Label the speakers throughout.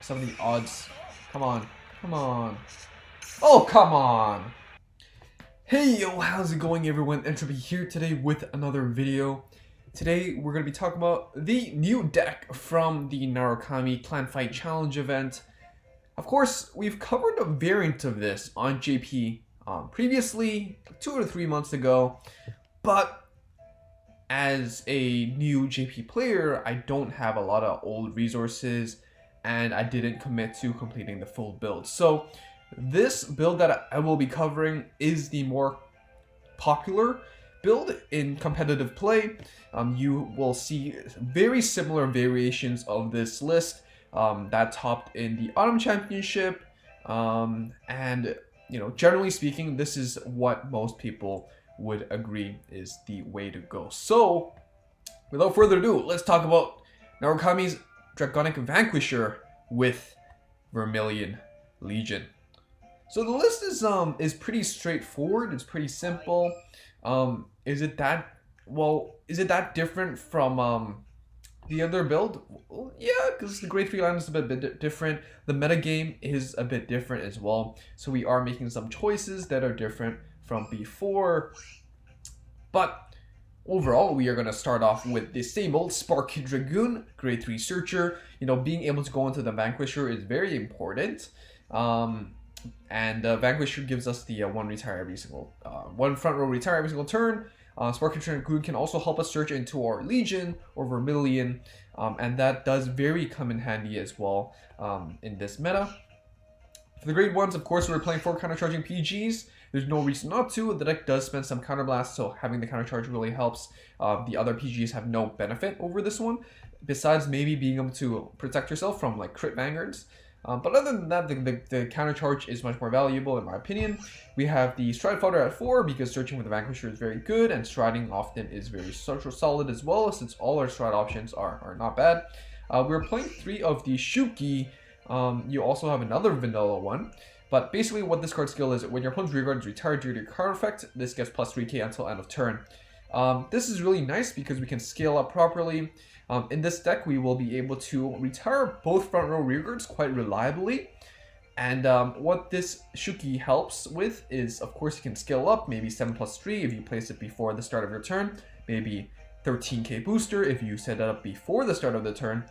Speaker 1: some of the odds. Come on. Come on. Oh, come on. Hey, yo, how's it going, everyone? Entropy here today with another video. Today, we're going to be talking about the new deck from the Narukami Cardfight Challenge event. Of course, we've covered a variant of this on JP previously, 2 or 3 months ago, but as a new JP player, I don't have a lot of old resources, and I didn't commit to completing the full build. So this build that I will be covering is the more popular build in competitive play. You will see very similar variations of this list that topped in the Autumn Championship, and generally speaking, this is what most people would agree is the way to go. So without further ado, let's talk about Narukami's Dragonic Vanquisher with Vermillion Legion. So the list is pretty straightforward. It's pretty simple. Is it that different from the other build? Well, yeah, because the grade 3 line is a bit different. The metagame is a bit different as well. So we are making some choices that are different from before. But overall, we are going to start off with the same old Spark Dragoon, grade 3 searcher. Being able to go into the Vanquisher is very important. And Vanquisher gives us the one front row retire every single turn. Spark Dragoon can also help us search into our Legion or Vermillion, and that does very come in handy as well in this meta. For the grade 1s, of course, we're playing 4 countercharging PGs. There's no reason not to. The deck does spend some counterblast, so having the countercharge really helps. The other PGs have no benefit over this one, besides maybe being able to protect yourself from like crit Vanguards. But other than that, the countercharge is much more valuable in my opinion. We have the Stride Fodder at 4 because searching with the Vanquisher is very good, and striding often is very solid as well, since all our stride options are not bad. We're playing 3 of the Shuki. You also have another vanilla one. But basically what this card skill is, when your opponent's rear guard is retired due to your card effect, this gets plus 3k until end of turn. This is really nice because we can scale up properly. In this deck, we will be able to retire both front row rear guards quite reliably. And what this Shuki helps with is, of course, you can scale up, maybe 7 plus 3 if you place it before the start of your turn, maybe 13k booster if you set it up before the start of the turn,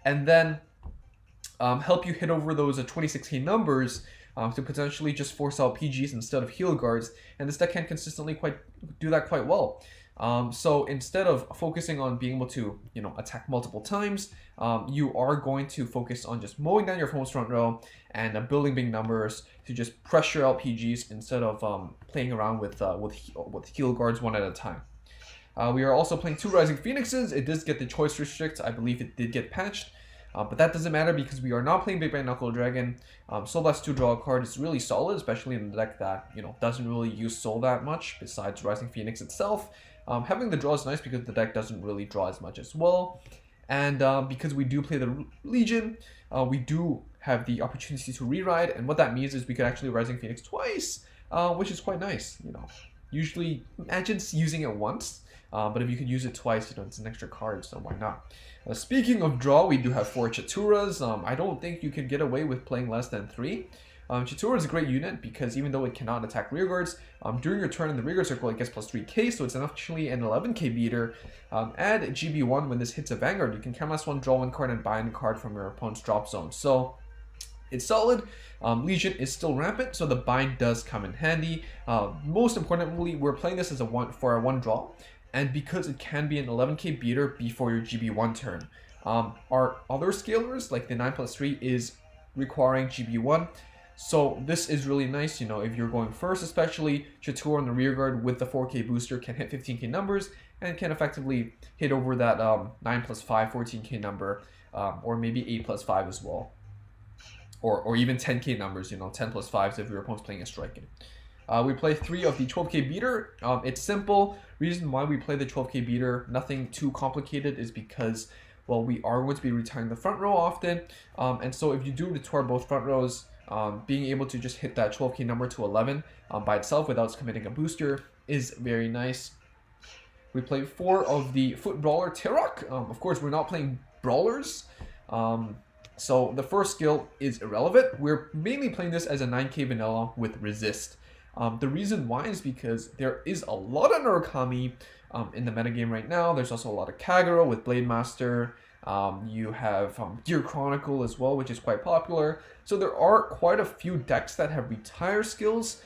Speaker 1: and then help you hit over those 26k numbers to potentially just force out PGs instead of heal guards, and this deck can consistently do that quite well. So instead of focusing on being able to attack multiple times, you are going to focus on just mowing down your opponent's front row and building big numbers to just pressure out PGs instead of playing around with heal guards one at a time. We are also playing 2 Rising Phoenixes. It does get the choice restrict. I believe it did get patched. But that doesn't matter because we are not playing Big Bang Knuckle Dragon. Soul Blast 2 draw a card is really solid, especially in a deck that doesn't really use Soul that much besides Rising Phoenix itself. Having the draw is nice because the deck doesn't really draw as much as well. And because we do play the Legion, we do have the opportunity to re-ride, and what that means is we could actually Rising Phoenix twice, which is quite nice. Usually imagine using it once, but if you could use it twice, it's an extra card, so why not? Speaking of draw, we do have 4 Chaturas. I don't think you can get away with playing less than 3. Chatura is a great unit because even though it cannot attack rearguards, during your turn in the rearguard circle it gets plus 3k, so it's actually an 11k beater. Add GB1 when this hits a Vanguard, you can counterblast 1, draw 1 card, and bind a card from your opponent's drop zone. So it's solid. Legion is still rampant, so the bind does come in handy. Most importantly, we're playing this as for a 1 draw. And because it can be an 11k beater before your GB1 turn. Our other scalers, like the 9 plus 3, is requiring GB1. So this is really nice, if you're going first especially, Chatur on the rear guard with the 4k booster can hit 15k numbers and can effectively hit over that 9 plus 5, 14k number, or maybe 8 plus 5 as well. Or even 10k numbers, 10 plus 5s if your opponent's playing a striking. We play 3 of the 12k beater. It's simple. Reason why we play the 12k beater, nothing too complicated, is because, well, we are going to be retiring the front row often. And so if you do retire both front rows, being able to just hit that 12k number to 11 by itself without committing a booster is very nice. We play 4 of the Foot Brawler Terok. Of course, we're not playing Brawlers. So the first skill is irrelevant. We're mainly playing this as a 9k vanilla with resist. The reason why is because there is a lot of Narukami in the metagame right now. There's also a lot of Kagero with Blade Master. You have Gear Chronicle as well, which is quite popular. So there are quite a few decks that have retire skills.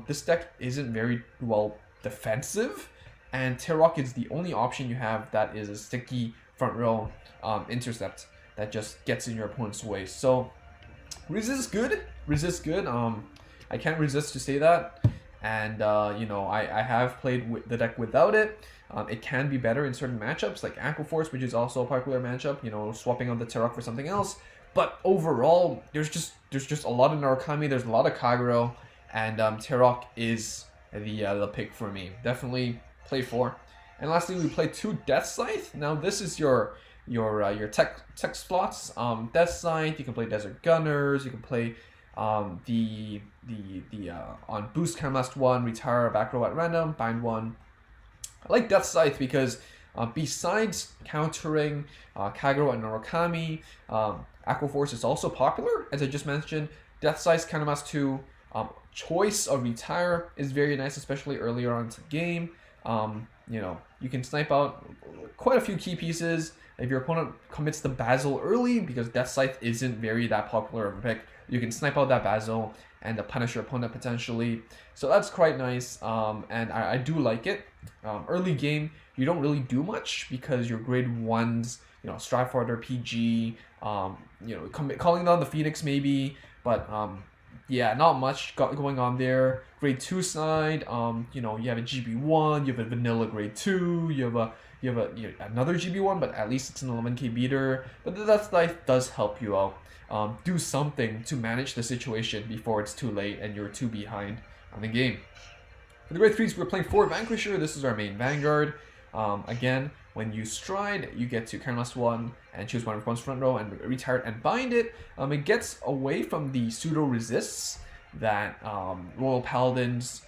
Speaker 1: This deck isn't very well defensive, and Tarok is the only option you have that is a sticky front row intercept that just gets in your opponent's way. So resist good. I can't resist to say that. And you know, I have played the deck without it. It can be better in certain matchups like Aqua Force, which is also a popular matchup, you know, swapping out the Tarok for something else. But overall, there's just a lot of Narukami, there's a lot of Kagero, and Tarok is the pick for me. Definitely play 4. And lastly, we play 2 Death Scythe. Now this is your tech slots. Death Scythe, you can play Desert Gunners, you can play on boost Counterblast 1, retire back row at random, bind 1. I like Death Scythe because besides countering Kagero and Narukami, Aqua Force is also popular. As I just mentioned, Death Scythe Counterblast 2 choice of retire is very nice, especially earlier on into the game. You know, you can snipe out quite a few key pieces. If your opponent commits the Basil early, because Death Scythe isn't that popular of a pick, you can snipe out that Basil and punish your opponent potentially. So that's quite nice, and I do like it. Early game, you don't really do much because your grade 1s, you know, Stridefighter, PG, you know, calling down the Phoenix maybe, but yeah, not much going on there. Grade 2 side, you know, you have a GB1, you have a vanilla grade 2, you have another GB1, but at least it's an 11k beater. But that does help you out. Do something to manage the situation before it's too late and you're too behind on the game. For the grade 3s, we're playing 4 Vanquisher. This is our main Vanguard. Again, when you stride, you get to Counterblast 1 and choose one of one's front row and retire it and bind it. It gets away from the pseudo resists that Royal Paladins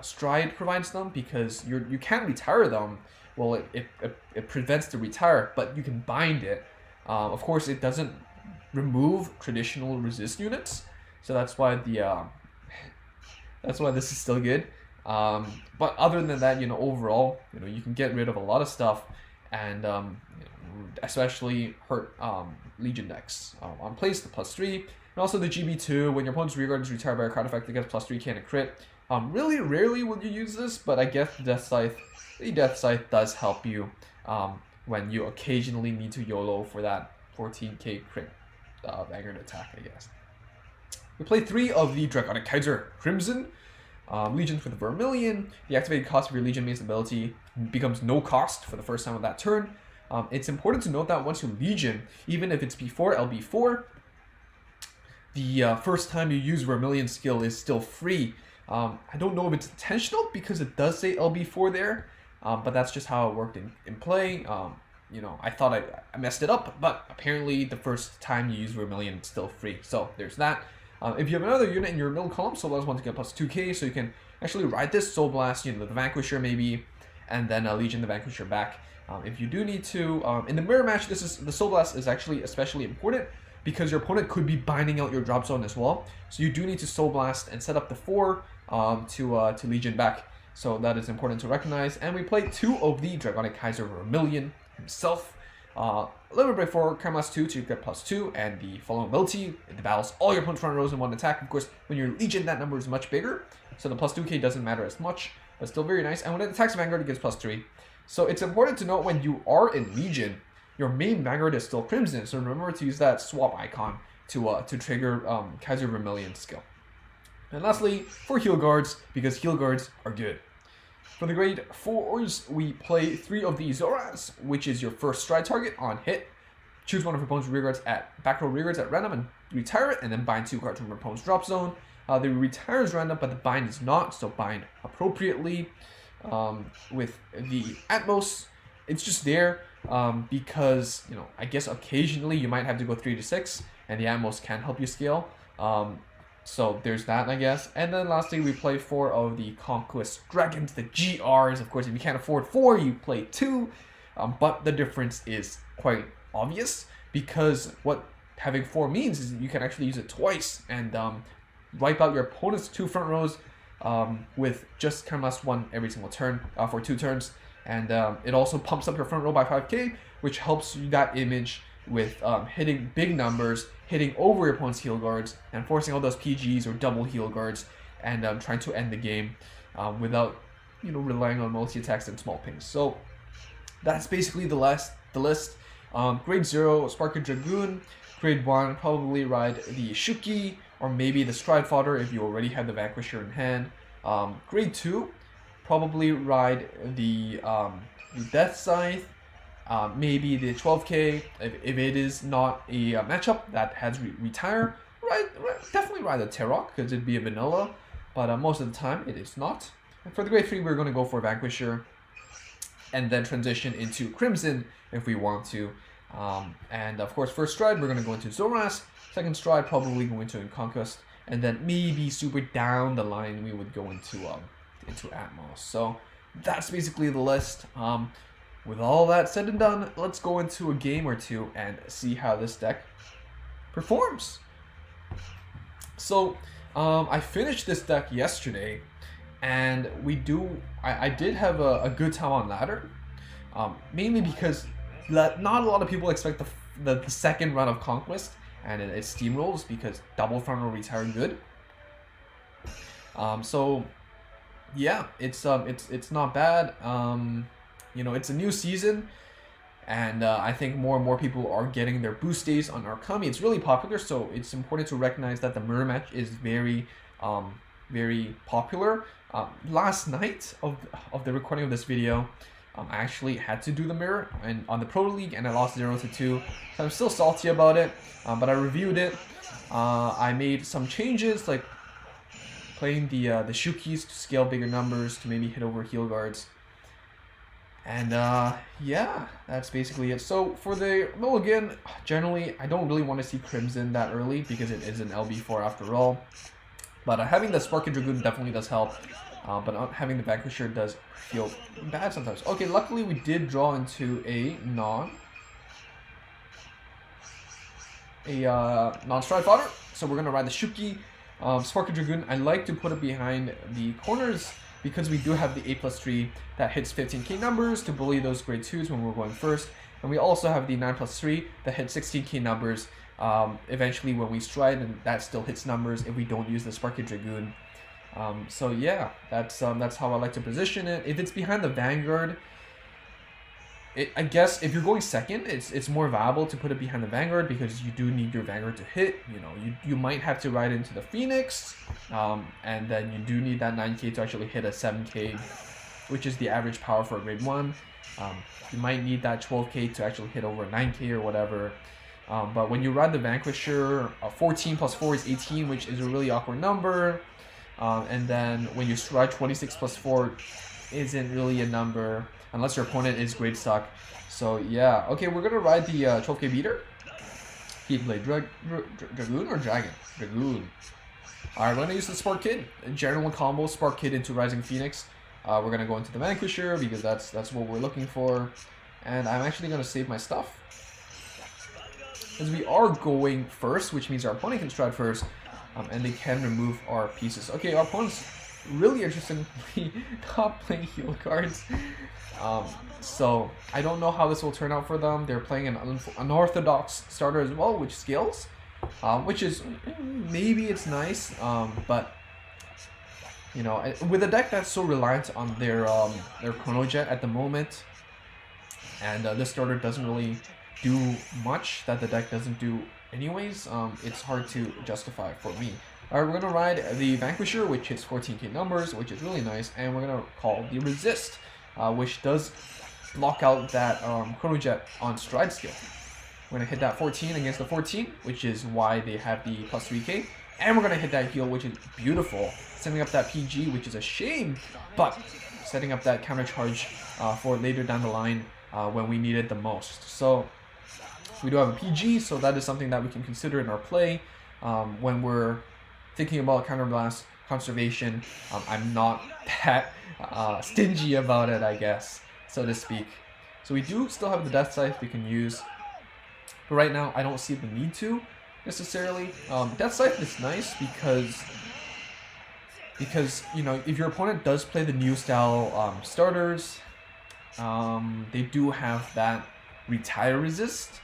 Speaker 1: stride provides them, because you can't retire them. Well, it prevents the retire, but you can bind it. Of course, it doesn't remove traditional resist units, so that's why this is still good. But other than that, you know, overall, you know, you can get rid of a lot of stuff, and you know, especially hurt Legion decks. On place, the +3, and also the GB2. When your opponent's rearguard is retired by a card effect, it gets +3 can crit. Really rarely will you use this, but I guess the Death Scythe does help you when you occasionally need to YOLO for that 14k crit Vanguard attack, I guess. We play 3 of the Dragonic Crimson. Legion for the Vermillion. The activated cost of your Legion main ability becomes no cost for the first time of that turn. It's important to note that once you Legion, even if it's before LB4, the first time you use Vermillion skill is still free. I don't know if it's intentional because it does say LB4 there, but that's just how it worked in play. You know, I thought I messed it up, but apparently the first time you use Vermillion, it's still free. So there's that. If you have another unit in your middle column, Soul Blast 1 to get +2k, so you can actually ride this Soul Blast, you know, the Vanquisher maybe, and then Legion the Vanquisher back. If you do need to, in the mirror match, the Soul Blast is actually especially important because your opponent could be binding out your drop zone as well. So you do need to Soul Blast and set up the 4 to Legion back. So that is important to recognize. And we play 2 of the Dragonic Vanquisher-Vermillion himself. Lever Break 4, Counterblast 2 to get +2, and the following ability, it battles all your opponent's front rows in one attack. Of course, when you're Legion, that number is much bigger, so the +2k doesn't matter as much, but still very nice. And when it attacks Vanguard, it gets +3. So it's important to note when you are in Legion, your main Vanguard is still Crimson, so remember to use that swap icon to trigger Vanquisher-Vermillion skill. And lastly, for Heal Guards, because Heal Guards are good. For the grade 4s, we play 3 of the Zoras, which is your first stride target on hit. Choose one of your opponent's back row rearguards at random and retire it, and then bind 2 cards from your opponent's drop zone. The retire is random, but the bind is not, so bind appropriately. With the Atmos, it's just there because, you know, I guess occasionally you might have to go 3 to 6, and the Atmos can help you scale. So there's that, I guess. And then lastly, we play 4 of the Conquest Dragons, the GRs. Of course, if you can't afford 4, you play 2. But the difference is quite obvious. because what having 4 means is you can actually use it twice and wipe out your opponent's 2 front rows with just kind of last 1 every single turn for 2 turns. And it also pumps up your front row by 5k, which helps you that image with hitting big numbers, hitting over your opponent's heal guards, and forcing all those PGs or double heal guards, and trying to end the game without relying on multi attacks and small pings. So that's basically the list. Grade 0, Sparky Dragoon. Grade 1, probably ride the Shuki or maybe the Stride Fodder if you already have the Vanquisher in hand. Grade 2, probably ride the Death Scythe, maybe the 12k if it is not a matchup that has retire. Definitely ride the Tarok because it'd be a vanilla, but most of the time it is not. And for the grade 3, we're going to go for Vanquisher, and then transition into Crimson if we want to. And of course, first stride, we're going to go into Zoras. Second stride, probably go into Conquest. And then maybe super down the line, we would go into Atmos. So that's basically the list. With all that said and done, let's go into a game or two and see how this deck performs. So I finished this deck yesterday, and I did have a good time on ladder, mainly because not a lot of people expect the second run of Conquest, and it steamrolls because double front row retire good. So yeah, it's not bad. It's a new season, and I think more and more people are getting their boost days on Narukami. It's really popular, so it's important to recognize that the mirror match is very popular. Last night of the recording of this video, I actually had to do the mirror and on the Pro League, and I lost 0-2. So I'm still salty about it, but I reviewed it. I made some changes, like playing the Shukis to scale bigger numbers to maybe hit over heal guards. And yeah, that's basically it. So for the mulligan, generally I don't really want to see Crimson that early because it is an LB4 after all. But having the Sparky Dragoon definitely does help. But not having the Vanquisher does feel bad sometimes. Okay, luckily we did draw into a non-stride fodder. So we're gonna ride the Shuki. Sparky Dragoon, I like to put it behind the corners because we do have the 8+3 that hits 15k numbers to bully those grade 2s when we're going first. And we also have the 9+3 that hits 16k numbers eventually when we stride, and that still hits numbers if we don't use the Sparky Dragoon. So yeah, that's how I like to position it. If it's behind the Vanguard, I guess if you're going second, it's more viable to put it behind the Vanguard because you do need your Vanguard to hit. You might have to ride into the Phoenix, and then you do need that 9k to actually hit a 7k, which is the average power for a grade 1. You might need that 12k to actually hit over 9k or whatever. But when you ride the Vanquisher, 14 plus 4 is 18, which is a really awkward number. And then when you stride 26 plus 4 isn't really a number unless your opponent is grade stuck. So yeah, okay, we're gonna ride the 12k beater. He played Dragoon or Dragon? Dragoon. Alright, we're gonna use the Spark Kid. General combo, Spark Kid into Rising Phoenix. We're gonna go into the Vanquisher because that's what we're looking for. And I'm actually gonna save my stuff, as we are going first, which means our opponent can stride first, and they can remove our pieces. Okay, our opponent's really interestingly not playing heal cards. So I don't know how this will turn out for them. They're playing an unorthodox starter as well, which scales, which is maybe it's nice, but with a deck that's so reliant on their Chrono Jet at the moment, and this starter doesn't really do much that the deck doesn't do anyways, it's hard to justify for me. Alright, we're gonna ride the Vanquisher, which hits 14k numbers, which is really nice, and we're gonna call the Resist, which does block out that Chrono Jet on stride skill. We're gonna hit that 14 against the 14, which is why they have the plus 3k, and we're gonna hit that heal, which is beautiful, setting up that PG, which is a shame, but setting up that counter charge for later down the line when we need it the most. So we do have a PG, so that is something that we can consider in our play when we're thinking about counterblast conservation. I'm not that stingy about it, I guess, so to speak. So we do still have the Death Scythe we can use. But right now, I don't see the need to necessarily. Death Scythe is nice because you know, if your opponent does play the new style starters, they do have that retire resist.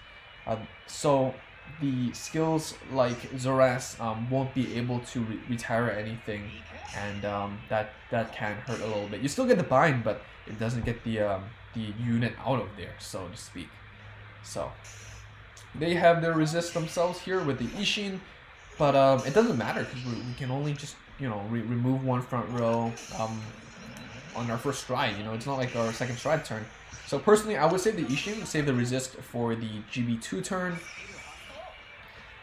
Speaker 1: So the skills like Zoras won't be able to retire anything, and that can hurt a little bit. You still get the bind, but it doesn't get the unit out of there, so to speak. So they have their resist themselves here with the Ishin, but it doesn't matter because we can only just, you know, remove one front row on our first stride. You know, it's not like our second stride turn. So personally, I would save the Ishin, save the resist for the GB2 turn.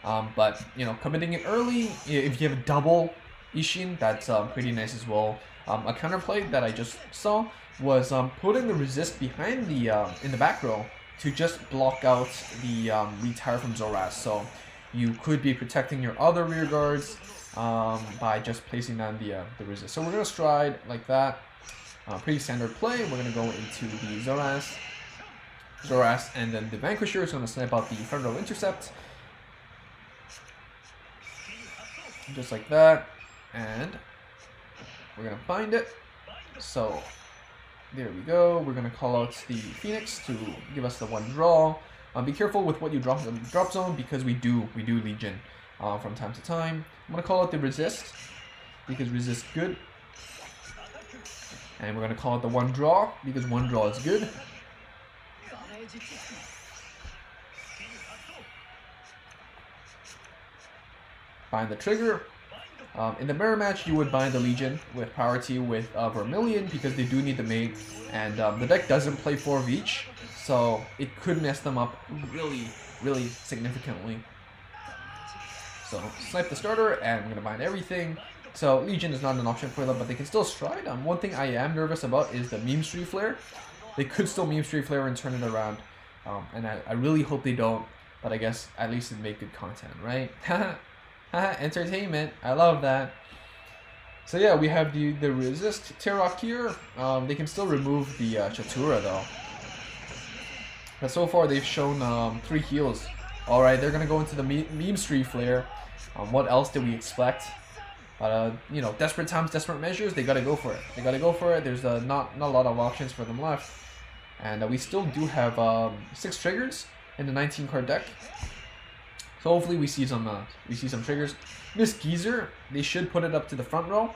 Speaker 1: But you know, committing it early, if you have a double Ishin, that's pretty nice as well. A counterplay that I just saw was putting the resist behind the in the back row to just block out the retire from Zoras. So you could be protecting your other rear guards by just placing down the resist. So we're gonna stride like that. Pretty standard play. We're gonna go into the Zoras, and then the Vanquisher is gonna snipe out the front row intercept, just like that, and we're gonna bind it. So there we go. We're gonna call out the Phoenix to give us the one draw. Be careful with what you drop in the drop zone because we do Legion from time to time. I'm gonna call out the resist because resist good, and we're gonna call out the one draw because one draw is good. Bind the trigger. In the mirror match, you would bind the Legion with priority with Vermillion because they do need the mate, and the deck doesn't play 4 of each, so it could mess them up really significantly. So snipe the starter, and I'm gonna bind everything. So Legion is not an option for them, but they can still stride. One thing I am nervous about is the meme street flare. They could still meme street flare and turn it around, and I really hope they don't. But I guess at least it'd make good content, right? Entertainment. I love that. So yeah, we have the resist Terok here. They can still remove the Chatura though. But so far they've shown 3 heals. Alright, they're gonna go into the meme street flare. What else did we expect? You know, desperate times, desperate measures. They gotta go for it. They gotta go for it. There's not a lot of options for them left, and we still do have 6 triggers in the 19 card deck. So hopefully we see some triggers. Miss Geezer, they should put it up to the front row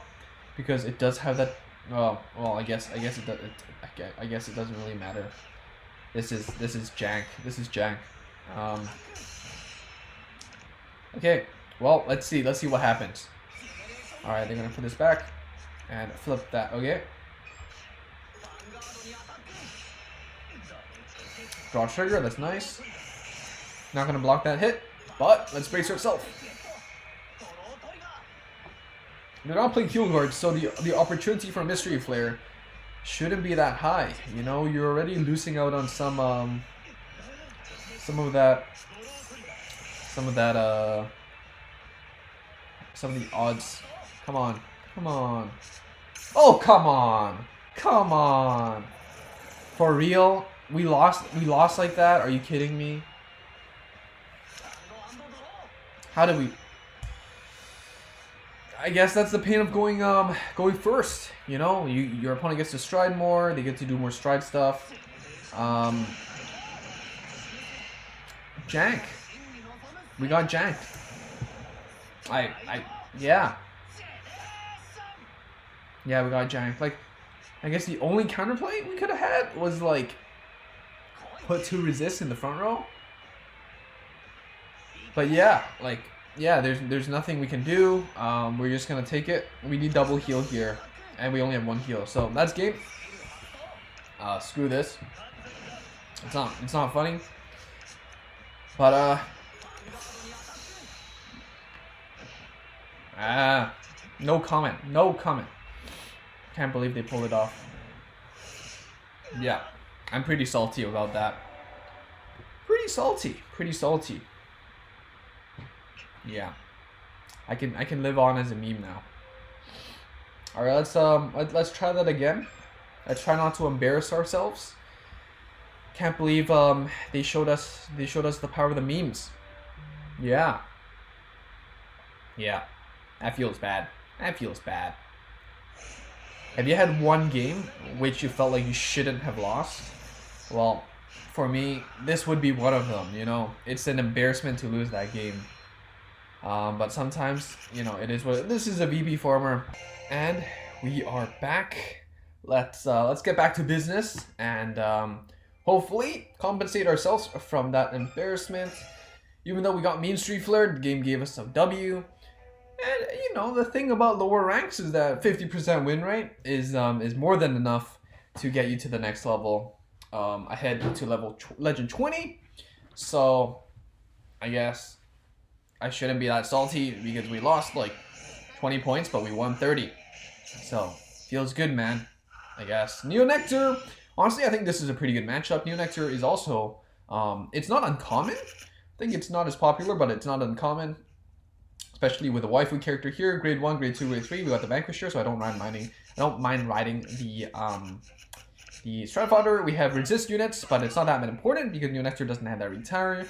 Speaker 1: because it does have that. Well, I guess it does. I guess it doesn't really matter. This is jank. This is jank. Okay. Well, let's see. Let's see what happens. All right, they're gonna put this back and flip that. Okay. Draw trigger. That's nice. Not gonna block that hit. But let's brace ourselves. They're not playing heal guards, so the opportunity for Mystery Flare shouldn't be that high. You know, you're already losing out on some of the odds. Come on. Oh, come on. For real? We lost like that? Are you kidding me? How did we? I guess that's the pain of going first. You know, your opponent gets to stride more. They get to do more stride stuff. Jank. We got janked. Yeah, we got janked. Like, I guess the only counterplay we could have had was like put 2 resists in the front row. But yeah, there's nothing we can do. We're just gonna take it. We need double heal here, and we only have 1 heal, so that's game. Screw this. It's not funny. But no comment. Can't believe they pulled it off. Yeah, I'm pretty salty about that. Pretty salty. Yeah, I can live on as a meme now. All right, let's try that again. Let's try not to embarrass ourselves. Can't believe they showed us the power of the memes. Yeah. Yeah. That feels bad. That feels bad. Have you had one game which you felt like you shouldn't have lost? Well, for me, this would be one of them, you know. It's an embarrassment to lose that game. But sometimes, you know, it is what this is a VP farmer. And we are back. Let's get back to business and hopefully compensate ourselves from that embarrassment. Even though we got Mean Street Flared, the game gave us a W. And you know, the thing about lower ranks is that 50% win rate is more than enough to get you to the next level. Ahead to Legend 20. So I guess I shouldn't be that salty because we lost like 20 points, but we won 30. So feels good, man. I guess. Neo Nectar. Honestly, I think this is a pretty good matchup. Neo Nectar is also it's not uncommon. I think it's not as popular, but it's not uncommon. Especially with a waifu character here, grade 1, grade 2, grade 3, we got the Vanquisher, so I don't mind riding the Stratfodder. We have resist units, but it's not that important because Neo Nectar doesn't have that retire.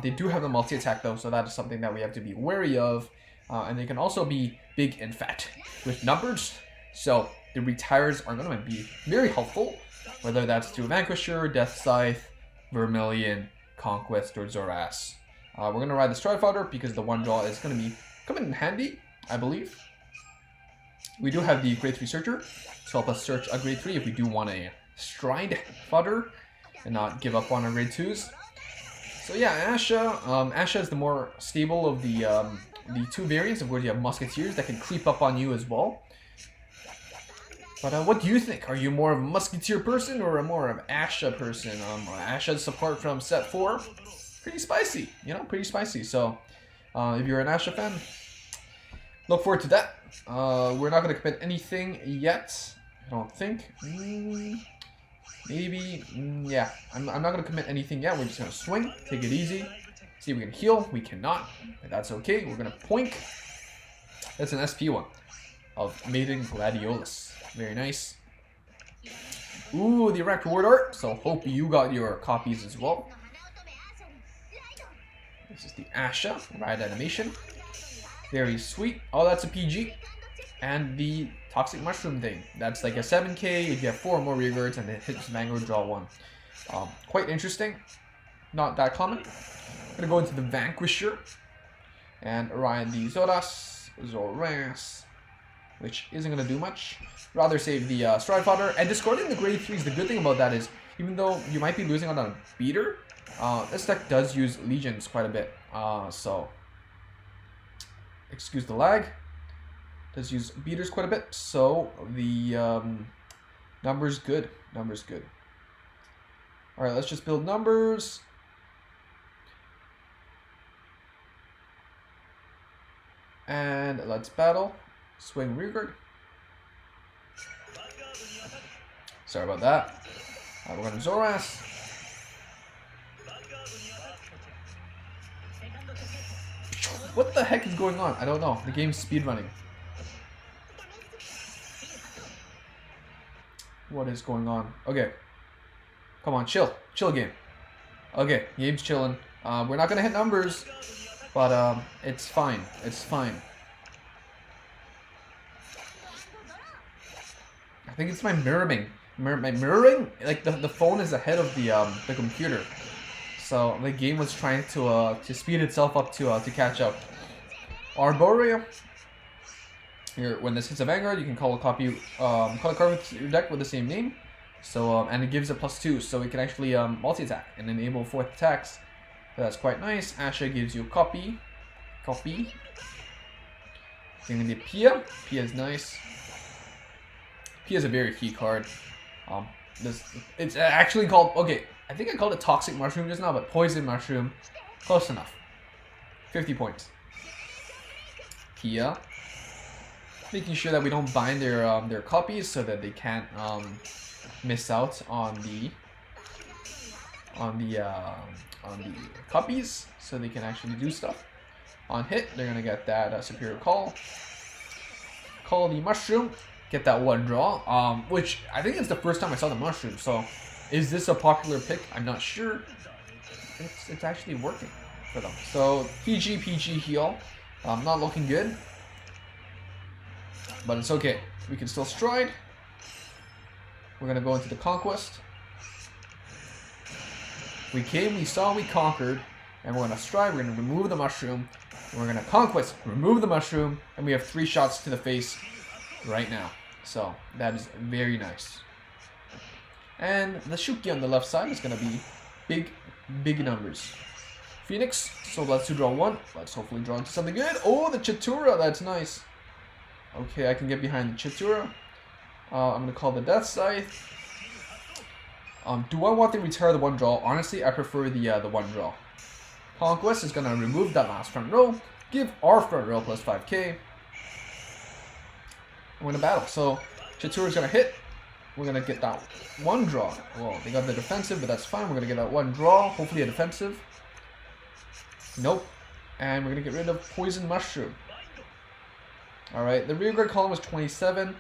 Speaker 1: They do have the multi-attack though, so that is something that we have to be wary of. And they can also be big and fat with numbers, so the retires are going to be very helpful, whether that's through Vanquisher, Death Scythe, Vermillion, Conquest, or Zoras. We're going to ride the Stratfodder because the one draw is going to be coming in handy, I believe. We do have the grade 3 Searcher to help us search a grade 3 if we do want a Stride fodder and not give up on our grade 2s. So yeah, Asha. Asha is the more stable of the two variants, of course you have Musketeers that can creep up on you as well. But what do you think? Are you more of a Musketeer person or a more of Asha person? Asha's support from set 4. Pretty spicy, you know, pretty spicy. So, if you're an Asha fan, look forward to that. We're not going to commit anything yet, I don't think. Maybe, yeah, I'm not going to commit anything yet. We're just going to swing, take it easy, see if we can heal. We cannot, but that's okay. We're going to poink. That's an SP one of Maiden Gladiolus. Very nice. Ooh, the Erect Ward Art. So, hope you got your copies as well. This is the Asha ride animation. Very sweet. Oh, that's a PG. And the Toxic Mushroom thing. That's like a 7k. If you have 4 more rearguards and it hits Vanguard, draw 1. Quite interesting. Not that common. I'm gonna go into the Vanquisher and ride the Zoras, which isn't gonna do much. Rather save the Stratfodder. And discarding the grade 3s. The good thing about that is, even though you might be losing on a beater, this deck does use Legions quite a bit, so excuse the lag. Does use beaters quite a bit, so the numbers good. Numbers good. All right, let's just build numbers. And let's battle. Swing rearguard. Sorry about that. We're going to Zoras. What the heck is going on? I don't know. The game's speedrunning. What is going on? Okay. Come on, chill. Chill game. Okay, game's chilling. We're not gonna hit numbers, but it's fine. It's fine. I think it's my mirroring. My mirroring? Like the phone is ahead of the computer. So the game was trying to speed itself up to catch up. Arborea. Here, when this hits a Vanguard, you can call a card with your deck with the same name. So and it gives a +2, so it can actually multi-attack and enable 4th attacks. So that's quite nice. Asha gives you a copy. Then the Pia. Pia is nice. Pia is a very key card. It's actually called, okay, I think I called it Toxic Mushroom just now, but Poison Mushroom. Close enough. 50 points. Pia. Making sure that we don't bind their copies so that they can't miss out on the copies, so they can actually do stuff. On hit, they're gonna get that superior call. Call the mushroom. Get that one draw. Which I think it's the first time I saw the mushroom, so Is this a popular pick? I'm not sure. It's actually working for them. So PG heal. Not looking good. But it's okay. We can still stride. We're going to go into the conquest. We came, we saw, we conquered. And we're going to stride. We're going to remove the mushroom. And we're going to conquest, remove the mushroom. And we have 3 shots to the face right now. So that is very nice. And the Shuki on the left side is going to be big numbers. Phoenix. So let's draw 1. Let's hopefully draw into something good. Oh, the Chitura. That's nice. Okay, I can get behind the Chitura. I'm going to call the Death Scythe. Do I want to retire the 1 draw? Honestly, I prefer the 1 draw. Conquest is going to remove that last front row. Give our front row plus 5k. And win a battle. So, Chitura is going to hit. We're going to get that 1 draw. Well, they got the defensive, but that's fine. We're going to get that 1 draw. Hopefully a defensive. Nope. And we're going to get rid of Poison Mushroom. Alright, the rear guard column was 27.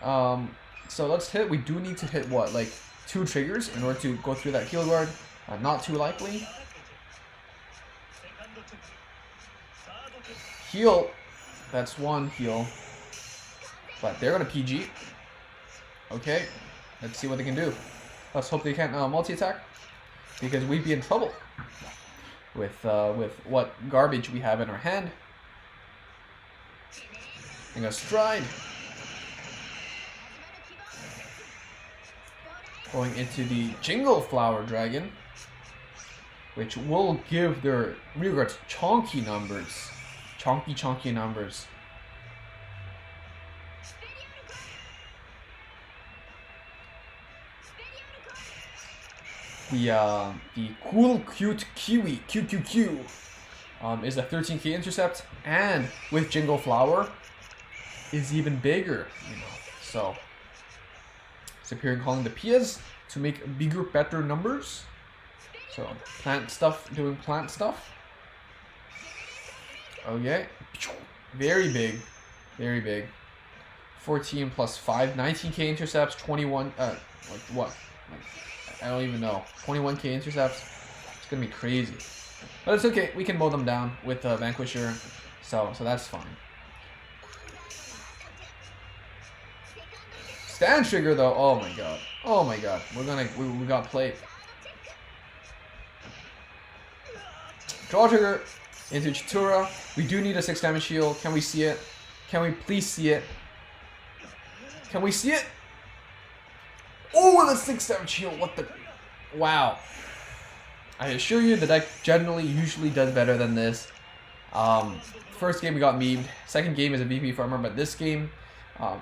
Speaker 1: So let's hit. We do need to hit what? Like 2 triggers in order to go through that heal guard. Not too likely. Heal. That's 1 heal. But they're going to PG. Okay. Let's see what they can do. Let's hope they can't multi-attack. Because we'd be in trouble with what garbage we have in our hand. I'm going to stride. Going into the Jingle Flower Dragon, which will give their rear guards chonky numbers. Chonky numbers. The Cool Cute Kiwi, QQQ, is a 13k intercept, and with Jingle Flower, is even bigger, you know. So Superior calling the Pias to make bigger, better numbers. So plant stuff, doing plant stuff. Okay, very big, very big. 14 plus 5, 19k intercepts, 21. Like what? Like, I don't even know. 21k intercepts. It's gonna be crazy, but it's okay. We can mow them down with Vanquisher, so that's fine. Stand trigger though. Oh my god. Oh my god. We got played. Draw trigger into Chitura. We do need a 6 damage heal. Can we see it? Can we please see it? Can we see it? Oh, the 6 damage heal. What the? Wow. I assure you the deck usually does better than this. First game we got memed. Second game is a VP farmer, but this game,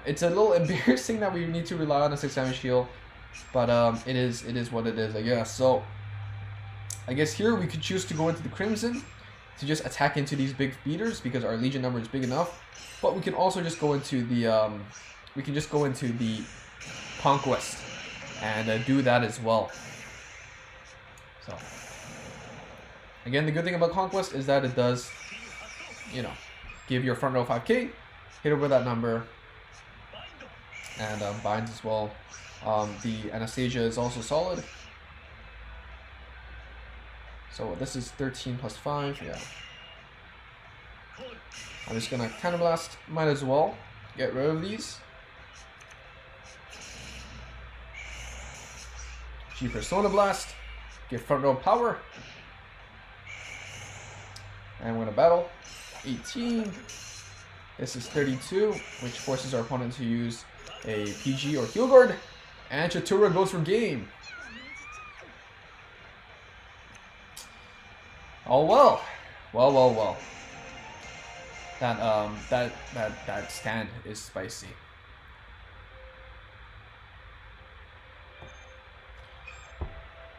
Speaker 1: it's a little embarrassing that we need to rely on a 6 damage heal. But it is what it is, I guess. So I guess here we could choose to go into the Crimson to just attack into these big beaters because our Legion number is big enough. But we can also just go into the Conquest and do that as well. So again, the good thing about Conquest is that it does, you know, give your front row 5k, hit over that number, and binds as well. The Anastasia is also solid. So this is 13 plus 5, yeah. I'm just gonna Counterblast, might as well get rid of these. G-Persona Blast, get front row power. And we're gonna battle. 18. This is 32, which forces our opponent to use a PG or Heal Guard. And Chitura goes for game. Oh well. Well. That stand is spicy.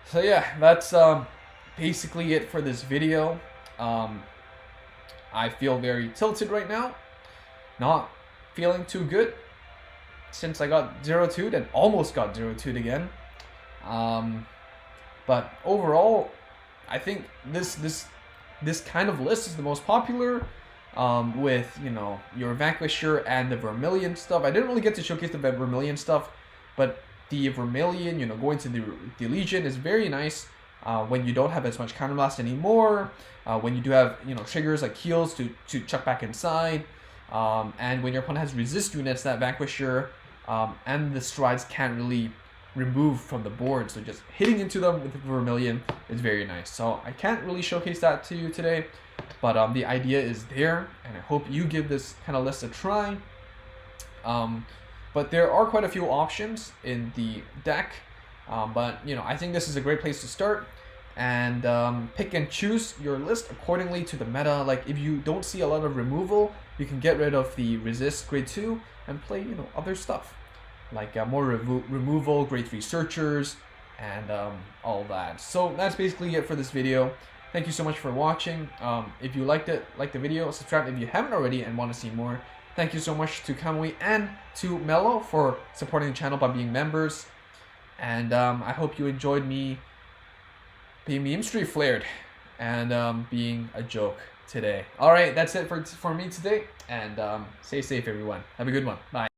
Speaker 1: So yeah, that's basically it for this video. I feel very tilted right now. Not feeling too good since I got 0-2'd and almost got 0-2'd again. But overall, I think this kind of list is the most popular, with, you know, your Vanquisher and the Vermillion stuff. I didn't really get to showcase the Vermillion stuff, but the Vermillion, you know, going to the Legion is very nice when you don't have as much counterblast anymore, when you do have, you know, triggers like heals to chuck back inside, and when your opponent has resist units that Vanquisher and the strides can't really remove from the board, so just hitting into them with the Vermillion is very nice. So I can't really showcase that to you today, but the idea is there, and I hope you give this kind of list a try. But there are quite a few options in the deck, but you know, I think this is a great place to start, and pick and choose your list accordingly to the meta. Like if you don't see a lot of removal, you can get rid of the resist grade 2 and play, you know, other stuff like more removal, grade 3 searchers, and all that. So that's basically it for this video. Thank you so much for watching. If you liked it, like the video, subscribe if you haven't already and want to see more. Thank you so much to Kamui and to Mello for supporting the channel by being members. And I hope you enjoyed me being meme street flared and being a joke today. Alright, that's it for me today. And stay safe, everyone. Have a good one. Bye.